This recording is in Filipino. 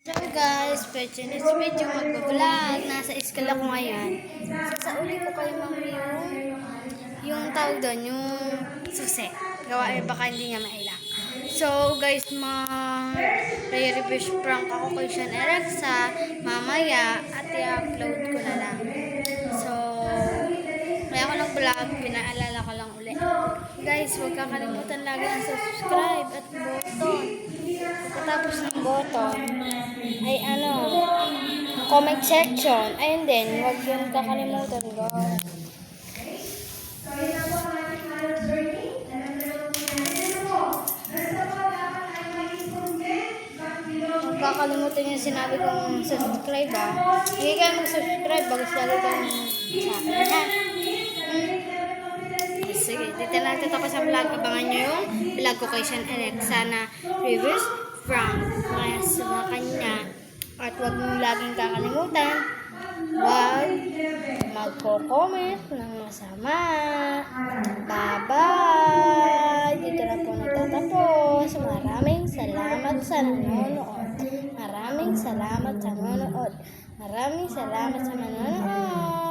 Hello guys, for today's video mag-vlog. Nasa school ako ngayon. Sasauli ko kayo yung tawag doon, yung susi. Gawa baka hindi niya maila. So guys, re-reverse prank ako kay Sean Alexa mamaya at i-upload ko na lang. So, kaya ako nag-vlog, pinaalala ko lang uli. Guys, huwag kakalimutan lagi ang subscribe at button. Pagkatapos ng button, ay comment section. Ayun din, huwag yung kakalimutan, guys. Huwag kakalimutan yung sinabi kong subscribe, ha. Hindi kayo mag-subscribe, bagus lagi kang sa akin, ha. Sige, dito na tapos ang vlog. Abangan nyo yung vlog ko kay Sean Alexa na reverse prank. Kaya sa kanya. At huwag mong laging kakalimutan, huwag magko-comment ng masama. Bye-bye! Dito na po nagtatapos. Maraming salamat sa nanonood. Maraming salamat sa nanonood. Maraming salamat sa nanonood.